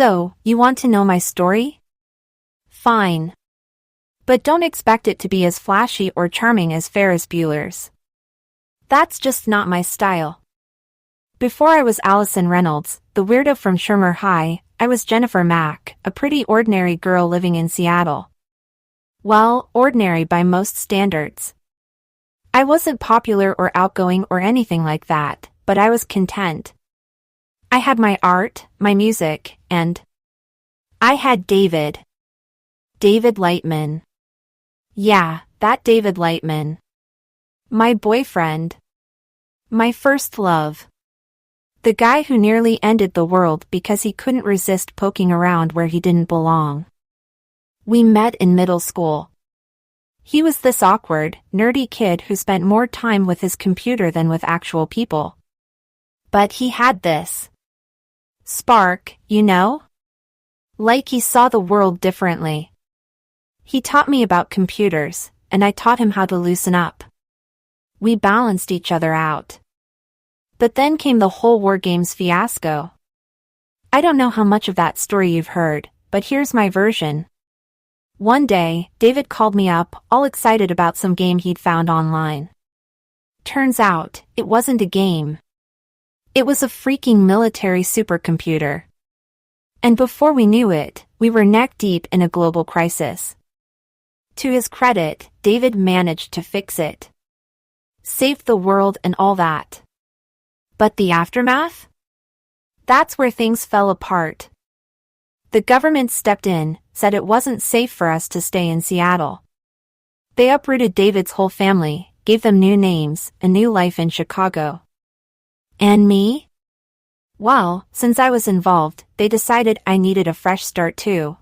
So, you want to know my story? Fine. But don't expect it to be as flashy or charming as Ferris Bueller's. That's just not my style. Before I was Allison Reynolds, the weirdo from Shermer High, I was Jennifer Mack, a pretty ordinary girl living in Seattle. Well, ordinary by most standards. I wasn't popular or outgoing or anything like that, but I was content. I had my art, my music, and I had David. David Lightman. Yeah, that David Lightman. My boyfriend. My first love. The guy who nearly ended the world because he couldn't resist poking around where he didn't belong. We met in middle school. He was this awkward, nerdy kid who spent more time with his computer than with actual people. But he had this spark, you know? Like he saw the world differently. He taught me about computers, and I taught him how to loosen up. We balanced each other out. But then came the whole War Games fiasco. I don't know how much of that story you've heard, but here's my version. One day, David called me up, all excited about some game he'd found online. Turns out, it wasn't a game. It was a freaking military supercomputer. And before we knew it, we were neck-deep in a global crisis. To his credit, David managed to fix it. Saved the world and all that. But the aftermath? That's where things fell apart. The government stepped in, said it wasn't safe for us to stay in Seattle. They uprooted David's whole family, gave them new names, a new life in Chicago. And me? Well, since I was involved, they decided I needed a fresh start too.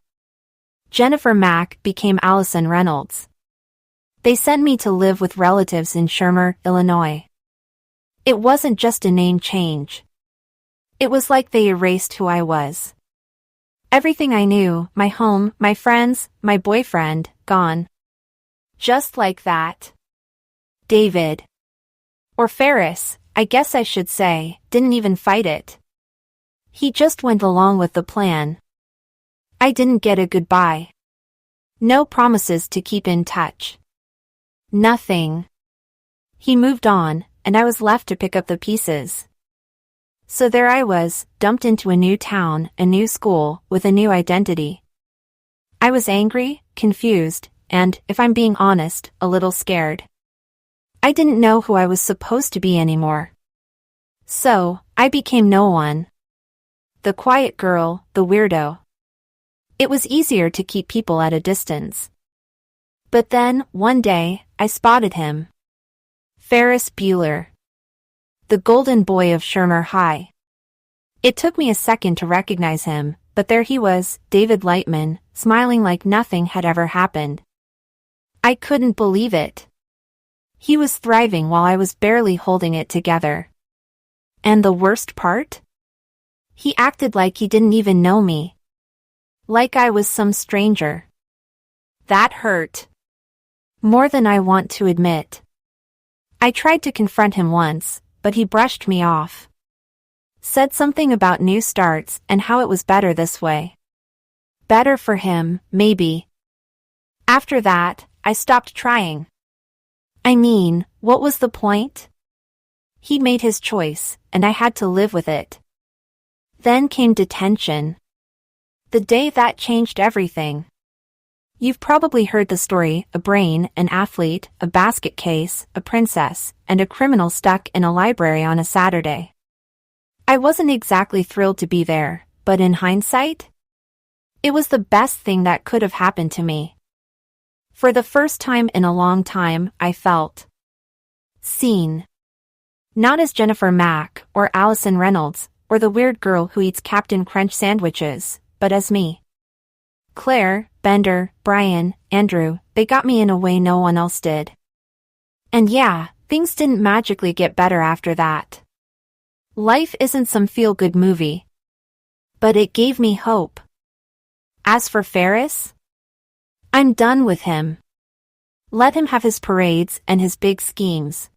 Jennifer Mack became Allison Reynolds. They sent me to live with relatives in Shermer, Illinois. It wasn't just a name change. It was like they erased who I was. Everything I knew, my home, my friends, my boyfriend, gone. Just like that. David. Or Ferris, I guess I should say, didn't even fight it. He just went along with the plan. I didn't get a goodbye. No promises to keep in touch. Nothing. He moved on, and I was left to pick up the pieces. So there I was, dumped into a new town, a new school, with a new identity. I was angry, confused, and, if I'm being honest, a little scared. I didn't know who I was supposed to be anymore. So, I became no one. The quiet girl, the weirdo. It was easier to keep people at a distance. But then, one day, I spotted him. Ferris Bueller. The golden boy of Shermer High. It took me a second to recognize him, but there he was, David Lightman, smiling like nothing had ever happened. I couldn't believe it. He was thriving while I was barely holding it together. And the worst part? He acted like he didn't even know me. Like I was some stranger. That hurt. More than I want to admit. I tried to confront him once, but he brushed me off. Said something about new starts and how it was better this way. Better for him, maybe. After that, I stopped trying. I mean, what was the point? He'd made his choice, and I had to live with it. Then came detention. The day that changed everything. You've probably heard the story, a brain, an athlete, a basket case, a princess, and a criminal stuck in a library on a Saturday. I wasn't exactly thrilled to be there, but in hindsight, it was the best thing that could have happened to me. For the first time in a long time, I felt seen. Not as Jennifer Mack, or Allison Reynolds, or the weird girl who eats Captain Crunch sandwiches, but as me. Claire, Bender, Brian, Andrew, they got me in a way no one else did. And yeah, things didn't magically get better after that. Life isn't some feel-good movie. But it gave me hope. As for Ferris, I'm done with him. Let him have his parades and his big schemes.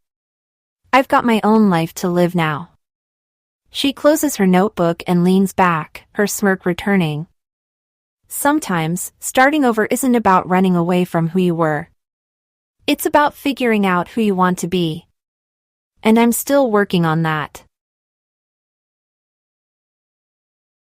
I've got my own life to live now. She closes her notebook and leans back, her smirk returning. Sometimes, starting over isn't about running away from who you were. It's about figuring out who you want to be. And I'm still working on that.